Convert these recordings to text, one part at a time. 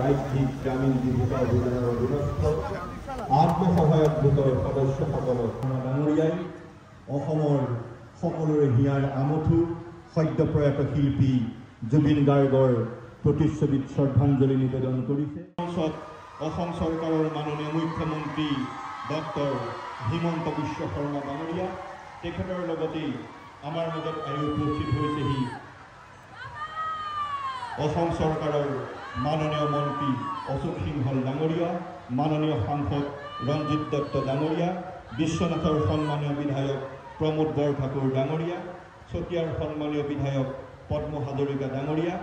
ৰাজ্যিক গ্ৰামীণ জীৱিকা অভিযানৰ অধীনস্থ আত্মসহায়ক গোটৰ সদস্যসকলক ডাঙৰীয়াই অসমৰ সকলোৰে হিয়াৰ আমঠু সদ্যপ্ৰয়াত শিল্পী জুবিন গাৰ্গৰ প্ৰতিচ্ছবিত শ্ৰদ্ধাঞ্জলি নিবেদন কৰিছে। অসম চৰকাৰৰ মাননীয় মুখ্যমন্ত্ৰী ডক্টৰ হিমন্ত বিশ্ব শৰ্মা ডাঙৰীয়া তেখেতৰ লগতেই আমাৰ মাজত আহি উপস্থিত হৈছেহি অসম চৰকাৰৰ মাননীয় মন্ত্ৰী অশোক সিংহল ডাঙৰীয়া, মাননীয় সাংসদ ৰঞ্জিত দত্ত ডাঙৰীয়া, বিশ্বনাথৰ সন্মানীয় বিধায়ক প্ৰমোদ বৰঠাকুৰ ডাঙৰীয়া, চতিয়াৰ সন্মানীয় বিধায়ক পদ্ম হাজৰিকা ডাঙৰীয়া,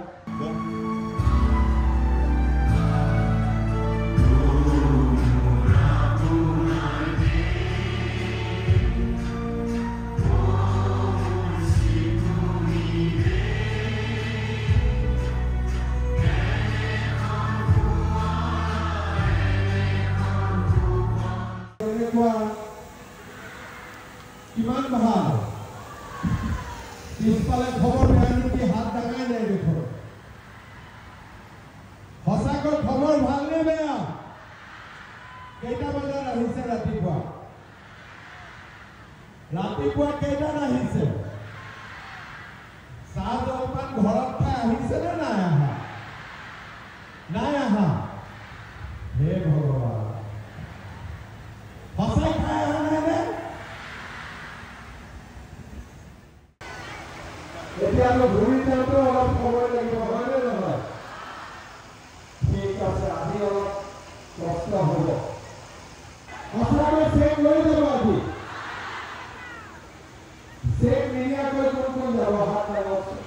কিমান ভাল পিছফালে খবৰ বেয়া হাত ডাঙাই নাই দেখোন। সঁচাকৈ খবৰ ভালনে বেয়া? কেইটা বজাত আহিছে ৰাতিপুৱা? কেইটাত আহিছে? চাহ জলপান ঘৰত খাই আহিছে নে নাই আহা? নাই আহা। হে ভগৱান, সঁচাই খাই অহা নাই নে? এতিয়া আমি ঘূৰি যাওঁতে অলপ সময় লাগিব, হয়নে নহয়? ঠিক আছে, আজি অলপ কষ্ট হ'ব। সঁচাকৈ চেক লৈ যাব আজি। চেক নিদিয়াকৈ কোন যাব? হাত লগাওকচোন।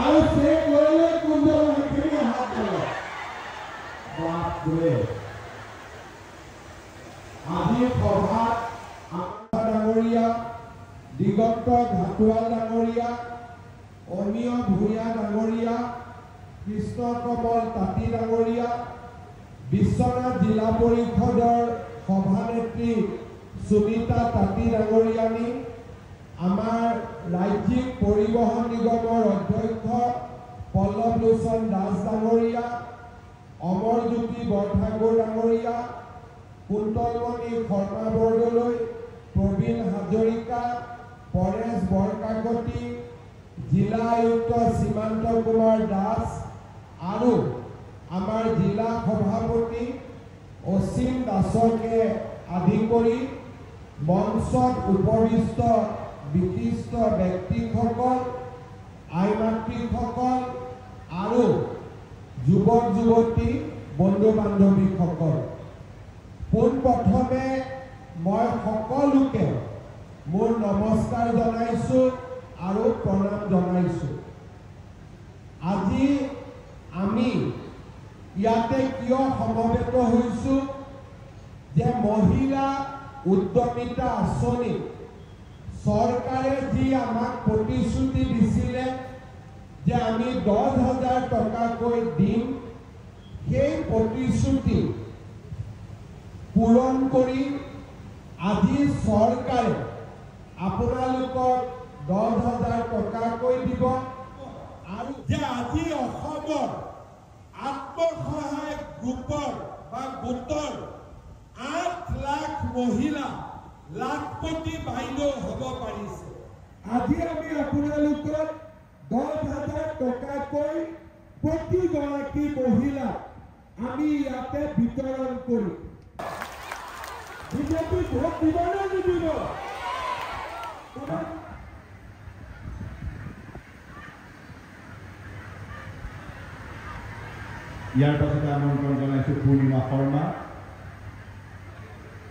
আৰু চেক লৈ কোন যাব সেইখিনি হাত লগাওক। বাপৰে, আজি সভাত ডাঙৰীয়া, দিগন্ত ঘাটোৱাল ডাঙৰীয়া, অমিয় ভূঞা ডাঙৰীয়া, কৃষ্ণ কমল তাঁতী ডাঙৰীয়া, বিশ্বনাথ জিলা পৰিষদৰ সভানেত্ৰী সুমিতা তাঁতী ডাঙৰীয়ানী, আমাৰ ৰাজ্যিক পৰিবহণ নিগমৰ অধ্যক্ষ পল্লৱ লোচন দাস ডাঙৰীয়া, অমৰজ্যোতি বৰঠাকুৰ ডাঙৰীয়া, কুন্তলমণি শৰ্মা বৰদলৈ, প্ৰবীণ হাজৰিকা, পৰেশ বৰকাকতি, জিলা আয়ুক্ত সীমান্ত কুমাৰ দাস আৰু আমাৰ জিলা সভাপতি অসীম দাসকে আদি কৰি মঞ্চত উপবিষ্ট বিশিষ্ট ব্যক্তিসকল, আই মাতৃসকল আৰু যুৱক যুৱতী বন্ধু বান্ধৱীসকল, পোনপ্ৰথমে মই সকলোকে মোৰ নমস্কাৰ জনাইছোঁ আৰু প্ৰণাম জনাইছোঁ। আজি আমি ইয়াতে কিয় সমবেত হৈছোঁ যে মহিলা উদ্যমিতা আঁচনি চৰকাৰে যি আমাক প্ৰতিশ্ৰুতি দিছিলে যে আমি 10,000 টকাকৈ দিম, সেই প্ৰতিশ্ৰুতি পূৰণ কৰি আজি চৰকাৰে আপোনালোকক 10,000 টকাকৈ দিব। আৰু যে আজি অসমৰ আত্মসহায়ক গ্ৰুপৰ বা গোটৰ 8 লাখ মহিলা লাখপতি বাইদেউ হ'ব পাৰিছে। আজি আমি আপোনালোকক 10,000 টকাকৈ প্ৰতিগৰাকী মহিলাক আমি ইয়াতে বিতৰণ কৰিম। বিজেপি ভোট দিব নে নিদিব? ইয়াৰ পাছতে আমন্ত্ৰণ জনাইছোঁ পূৰ্ণিমা শৰ্মা,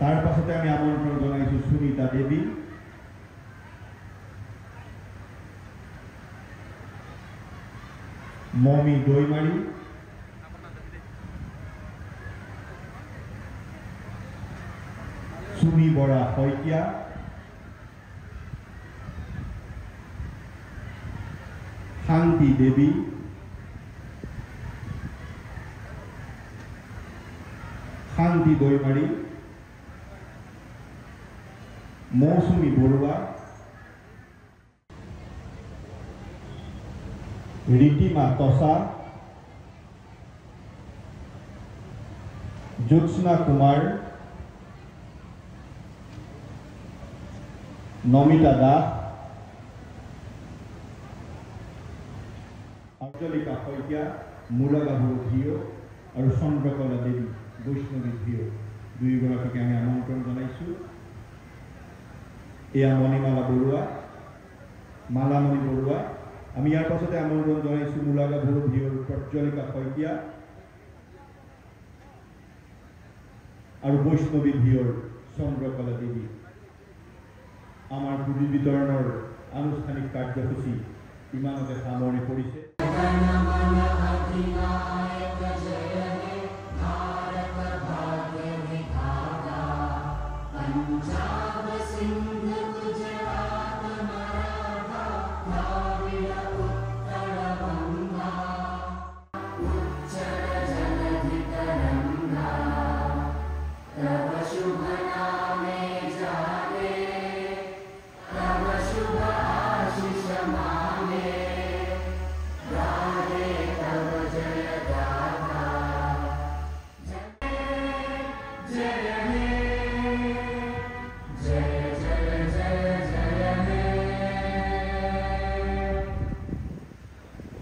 তাৰ পাছতে আমি আমন্ত্ৰণ জনাইছোঁ সুনিতা দেৱী, মমি দৈমাৰী, চুমি বৰা শইকীয়া, শান্তি দেৱী, শান্তি দৈমাৰী, মৌচুমী বৰুৱা, ৰীতিমা তছা, জ্যোৎস্না কুমাৰ, নমিতা দাস, আঞ্জলিকা শইকীয়া, মূলাগাভৰু ভিঅ আৰু চন্দ্ৰকলা দেৱী বৈষ্ণৱী ভিঅ দুয়োগৰাকীকে আমি আমন্ত্ৰণ জনাইছোঁ। এয়া মণিমালা বৰুৱা, মালামণি বৰুৱা। আমি ইয়াৰ পাছতে আমন্ত্ৰণ জনাইছোঁ মূলাগাভৰু ভিঅৰ প্ৰজ্বলিকা শইকীয়া আৰু বৈষ্ণৱী ভিঅৰ চন্দ্ৰকলা দেৱী। আমাৰ পুঁজি বিতৰণৰ আনুষ্ঠানিক কাৰ্যসূচী ইমানতে সামৰণি পৰিছে।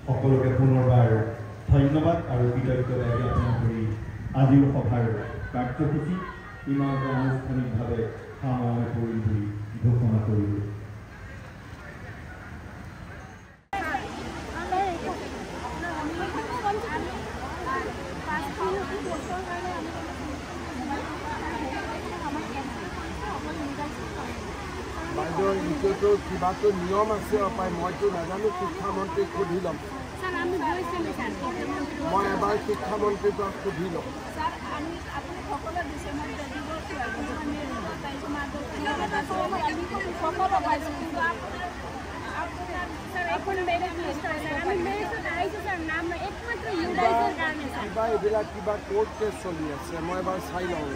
সকলোকে পুনৰবাৰ ধন্যবাদ আৰু কৃতজ্ঞতা জ্ঞাপন কৰি আজিৰ সভাৰ কাৰ্যসূচী ইমানতে আনুষ্ঠানিকভাৱে সামৰণি পৰিল বুলি ঘোষণা কৰিলোঁ। বাইদেউ এইটোতো কিবাটো নিয়ম আছে পাই, মইতো নাজানো, শিক্ষামন্ত্ৰীক সুধি ল'ম। মই এবাৰ শিক্ষামন্ত্ৰীৰ পৰা সুধি ল'ম। কিবা এইবিলাক কিবা কোৰ্ট কেছ চলি আছে, মই এবাৰ চাই লওঁ।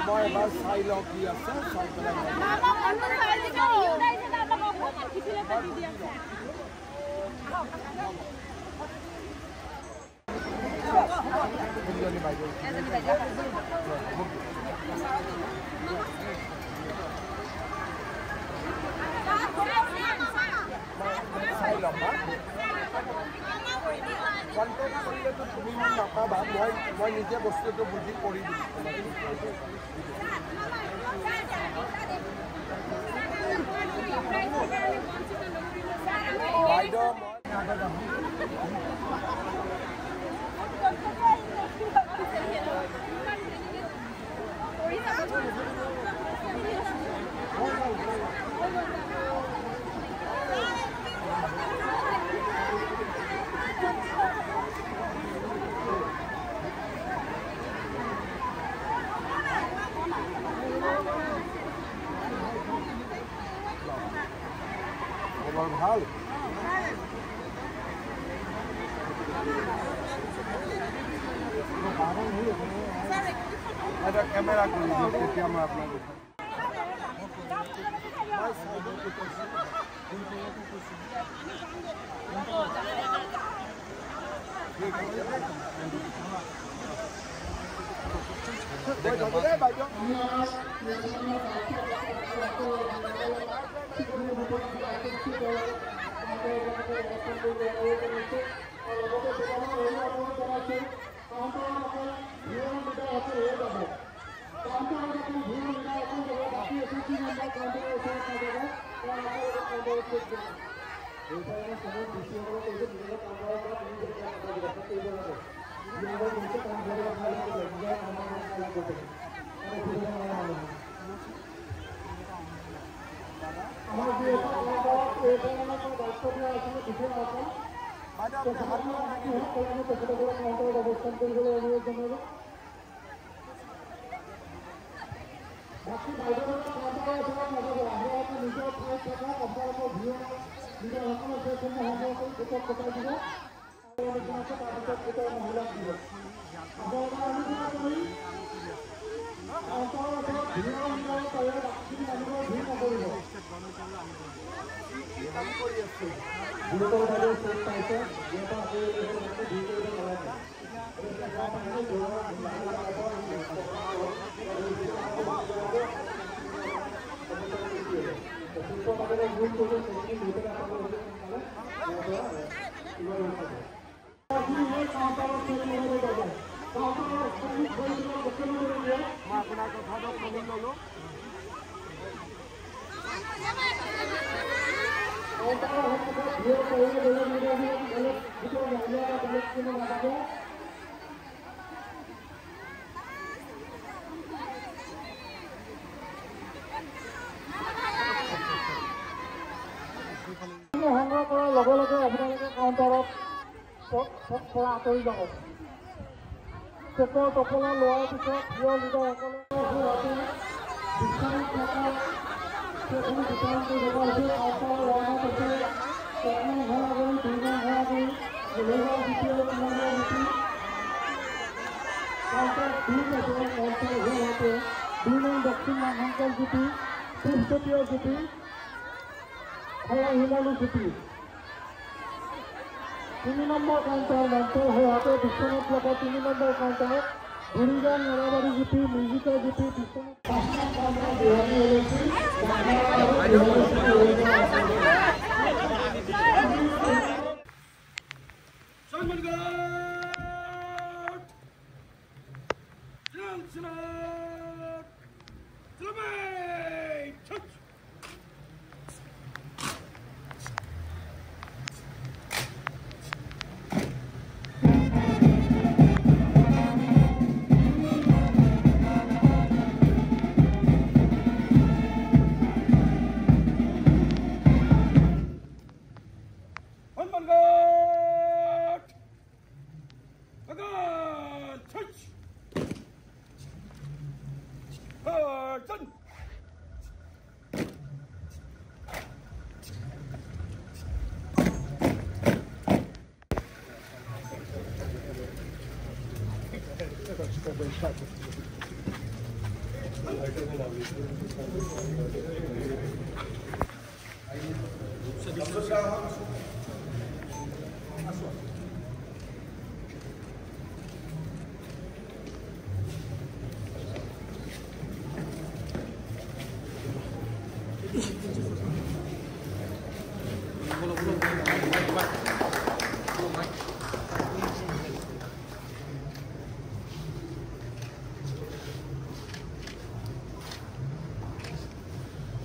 মই এবাৰ চাই লওঁ কি আছে, চাই পেলাই চাই ল'ম। কণ্টেক্ট কৰিলেতো তুমি মোক নাপাবা, মই নিজে বস্তুটো বুজি কৰি দিম। বাইদেউ ভাল এটা কেমেৰা কৰি দিম, তেতিয়া মই আপোনাক গুৰুতৰভাৱে চোট পাইছে যিহেতু আকৌ এই ধুই কৰিব নালাগে সংগ্ৰহ কৰাৰ লগে লগে আপোনালোকে কাউণ্টাৰত পৰা আঁতৰি যাব চেকৰ টপলা লোৱাৰ পিছত প্ৰিয় লিডাৰসকলে বিস্তাৰিত থকা সেইখিনি বিতৰণ কৰি থকা হৈছে কাউণ্টাৰ লোৱাৰ পিছত একমান ঘৰা কৰি দুইমান ঘৰা কৰি লেবাৰ দ্বিতীয় নম্বৰ নীতি কাউণ্টাৰ 2 আছে কাউণ্টাৰ হোৱাতে 2 নং দক্ষিণ নামশংকৰ জ্যোতি পূবতটীয় জ্যোতি হিমালু জ্যোতি 3 নম্বৰ কাউণ্টাৰ মন্ত্ৰৰ হোৱাতে বিশ্বনাথ ব্লকৰ 3 নম্বৰ কাউণ্টাৰ বুঢ়ীগাঁও নৰাবাৰী জ্যোতি মিউজিকৰ জ্যোতি বিশ্বনাথ 5 নং কাউণ্টাৰ বিহাৰী ওলাইছিল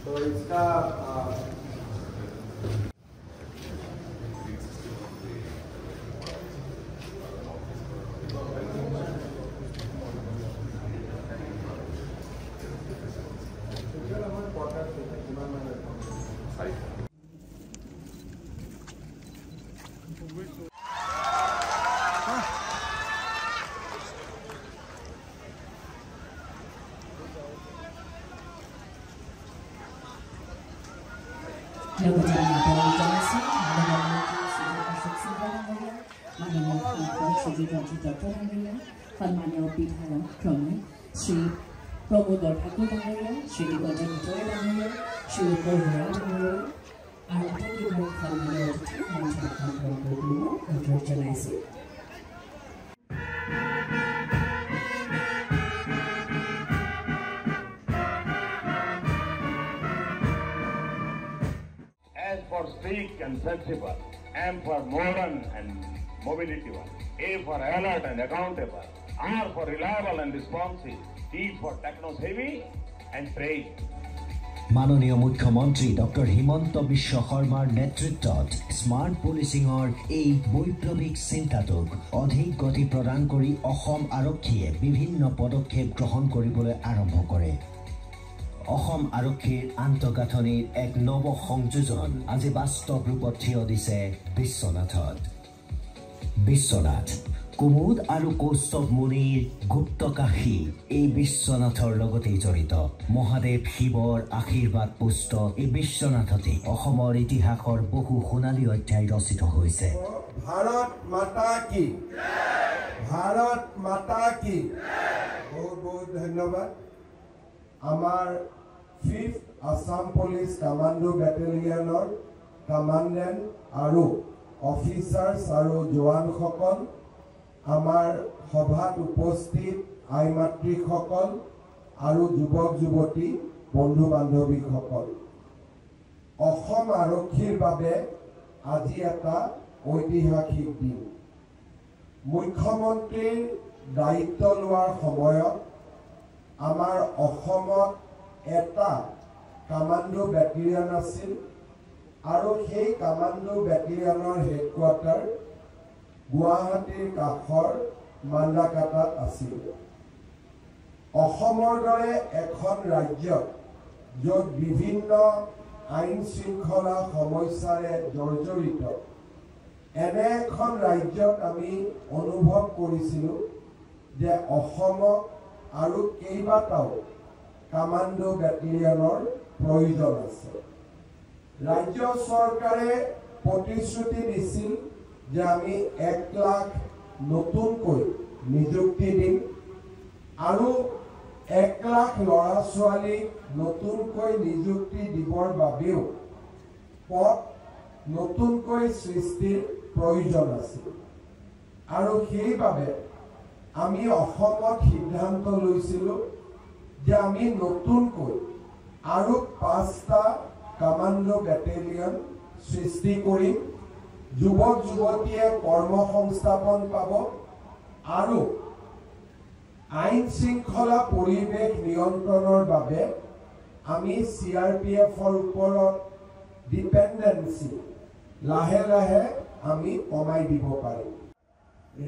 तो इसका সন্মানীয় বিধায়ক ক্ৰমে শ্ৰী প্ৰমোদৰ ঠাকুৰ ডাঙৰীয়া শ্ৰী দিগন্ত ভিতৰে ডাঙৰীয়া শ্ৰী বৰুৱা ডাঙৰীয়া আৰু প্ৰতিজন সন্মানীয় অতিথি মঞ্চখন গ্ৰহণ কৰিবলৈ অনুৰোধ জনাইছোঁ। S for sleek and sensible, M for modern and mobility one, A for alert and accountable, R for reliable and responsive, T for techno-savvy and trained. মাননীয় মুখ্যমন্ত্ৰী ডক্টৰ হিমন্ত বিশ্ব শৰ্মাৰ নেতৃত্বত স্মাৰ্ট পুলিচিঙৰ এই বৈপ্লৱিক চিন্তাটোক অধিক গতি প্ৰদান কৰি অসম আৰক্ষীয়ে বিভিন্ন পদক্ষেপ গ্ৰহণ কৰিবলৈ আৰম্ভ কৰে। অসম আৰক্ষীৰ আন্তঃগাঁথনিৰ এক নৱ সংযোজন আজি বাস্তৱ ৰূপত থিয় দিছে বিশ্বনাথত। বিশ্বনাথ কুমুদ আৰু কৌস্তৱ মুনিৰ গুপ্তকাশী এই বিশ্বনাথৰ লগতেই জড়িত। মহাদেৱ শিৱৰ আশীৰ্বাদ পুষ্ট এই বিশ্বনাথতে অসমৰ ইতিহাসৰ বহু সোণালী অধ্যায় ৰচিত হৈছে। ভাৰত মাতা কি, ভাৰত মাতা কি। বহুত বহুত ধন্যবাদ। আমাৰ 5th আসাম পুলিচ কমাণ্ডো বেটেলিয়নৰ কমান্ডেন্ট আৰু অফিচাৰ্ছ আৰু জোৱানসকল, আমাৰ সভাত উপস্থিত আই মাতৃসকল আৰু যুৱক যুৱতী বন্ধু বান্ধৱীসকল, অসম আৰক্ষীৰ বাবে আজি এটা ঐতিহাসিক দিন। মুখ্যমন্ত্ৰীৰ দায়িত্ব লোৱাৰ সময়ত আমাৰ অসমত এটা কামাণ্ডো বেটেলিয়ন আছিল আৰু সেই কামাণ্ডো বেটেলিয়নৰ হেডকোৱাৰ্টাৰ গুৱাহাটীৰ কাষৰ মান্দাকাটাত আছিল। অসমৰ দৰে এখন ৰাজ্যত য'ত বিভিন্ন আইন শৃংখলা সমস্যাৰে জৰ্জৰিত, এনে এখন ৰাজ্যত আমি অনুভৱ কৰিছিলোঁ যে অসমক আৰু কেইবাটাও কামাণ্ডো বেটেলিয়নৰ প্ৰয়োজন আছে। ৰাজ্য চৰকাৰে প্ৰতিশ্ৰুতি দিছিল যে আমি 1 লাখ নতুনকৈ নিযুক্তি দিম আৰু 1 লাখ ল'ৰা ছোৱালীক নতুনকৈ নিযুক্তি দিবৰ বাবেও পদ নতুনকৈ সৃষ্টিৰ প্ৰয়োজন আছিল। আৰু সেইবাবে আমি অসমত সিদ্ধান্ত লৈছিলোঁ যে আমি নতুনকৈ আৰু 5টা কামাণ্ডো বেটেলিয়ন সৃষ্টি কৰিম। যুৱক যুৱতীয়ে কৰ্মসংস্থাপন পাব আৰু আইন শৃংখলা পৰিৱেশ নিয়ন্ত্ৰণৰ বাবে আমি CRPFৰ ওপৰত ডিপেণ্ডেন্সি লাহে লাহে আমি কমাই দিব পাৰিম।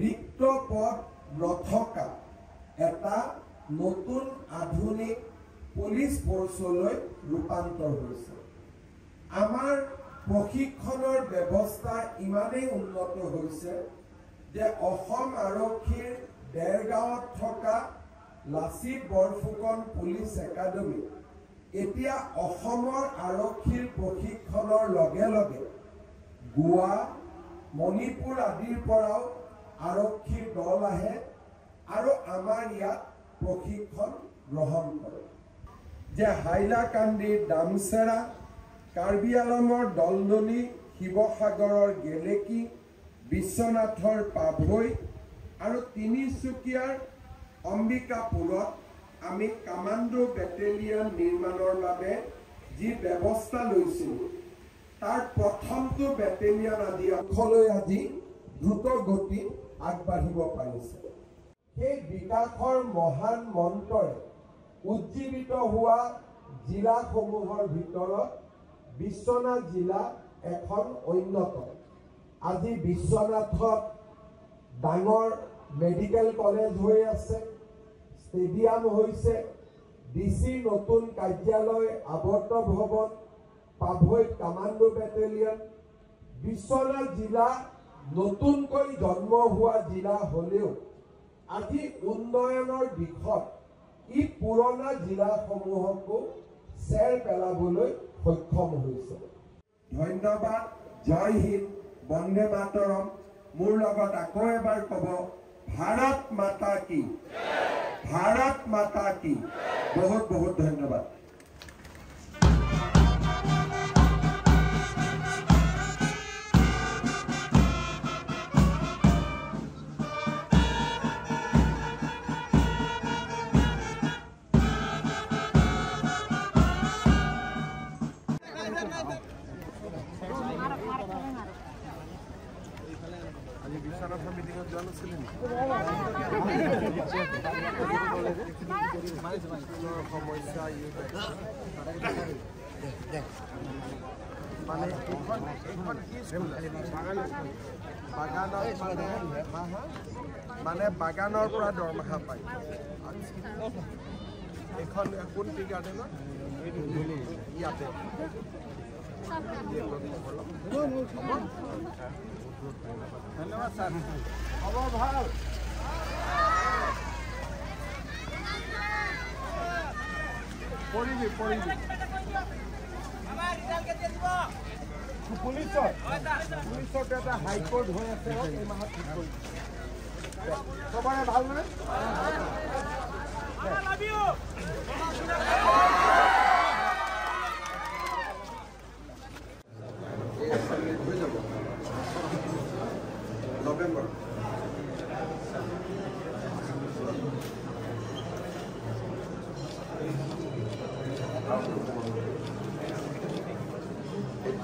ৰিক্ত পদ নথকা এটা নতুন আধুনিক পুলিচ ফ'ৰ্চলৈ ৰূপান্তৰ হৈছে। আমাৰ প্ৰশিক্ষণৰ ব্যৱস্থা ইমানেই উন্নত হৈছে যে অসম আৰক্ষীৰ দেৰগাঁৱত থকা লাচিত বৰফুকন পুলিচ একাডেমী এতিয়া অসমৰ আৰক্ষীৰ প্ৰশিক্ষণৰ লগে লগে গোৱা, মণিপুৰ আদিৰ পৰাও আৰক্ষীৰ দল আহে আৰু আমাৰ ইয়াত প্ৰশিক্ষণ গ্ৰহণ কৰে। যে হাইলাকান্দিৰ দামচেৰা, কাৰ্বি আলমৰ দলদলি, শিৱসাগৰৰ গেলেকী, বিশ্বনাথৰ পাভৈ আৰু তিনিচুকীয়াৰ অম্বিকাপুৰত আমি কামাণ্ডো বেটেলিয়ন নিৰ্মাণৰ বাবে যি ব্যৱস্থা লৈছিলোঁ তাৰ প্ৰথমটো বেটেলিয়ন আজি দ্ৰুত গতিত আগবাঢ়িব পাৰিছে। সেই বিকাশৰ মহান মন্ত্ৰৰে উজ্জীৱিত হোৱা জিলাসমূহৰ ভিতৰত বিশ্বনাথ জিলা এখন অন্যতম। আজি বিশ্বনাথত ডাঙৰ মেডিকেল কলেজ হৈ আছে, ষ্টেডিয়াম হৈছে, DC নতুন কাৰ্যালয়, আৱৰ্ত ভৱন, পাভৈত কামাণ্ডো বেটেলিয়ন। বিশ্বনাথ জিলা নতুনকৈ জন্ম হোৱা জিলা হ'লেও আজি উন্নয়নৰ দিশত ই পুৰণা জিলাসমূহকো চেৰ পেলাবলৈ সক্ষম হৈছে। ধন্যবাদ, জয় হিন্দ, বন্দে মাতৰম। মোৰ লগত আকৌ এবাৰ ক'ব, ভাৰত মাতা কি, ভাৰত মাতা কি। বহুত বহুত ধন্যবাদ। বাগানৰ পৰা দৰমহা পায়। এখন কোন টি গাৰ্ডেনত ইয়াতে ধন্যবাদ ছাৰ। খবৰ ভাল? পৰিবি পুলিচত এটা হাইকোৰ্ট হৈ আছে, এই মাহত ঠিক কৰিছে। চবৰে ভাল নে?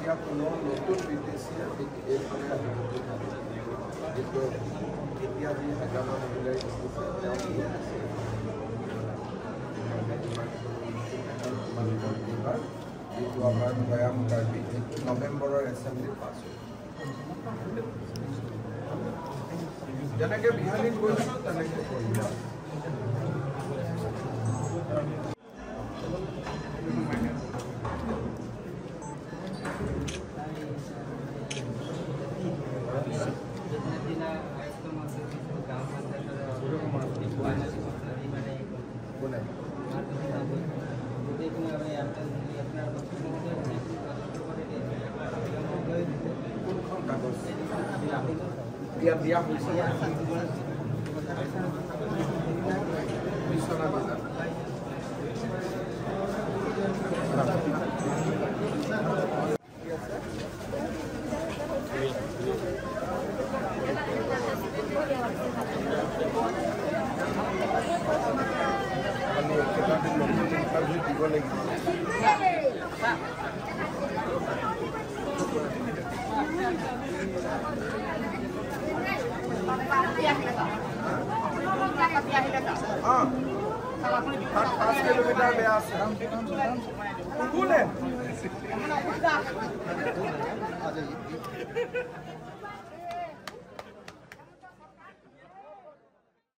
এতিয়া কোনো নতুন বিদেশীয়ে এইফালে যিটো এতিয়া যি হাজাৰমান মহিলাই যিটো আমাৰ গয়া মুখাৰ্জী এইটো নৱেম্বৰৰ এছেম্বলিত পাছ হ'ল যেনেকৈ বিহালীত কৰিছোঁ তেনেকৈ কৰিম দিয়া হৈছে বিশ্বনাথ দিব লাগিব हाँ 5 किलोमीटर ब्यास है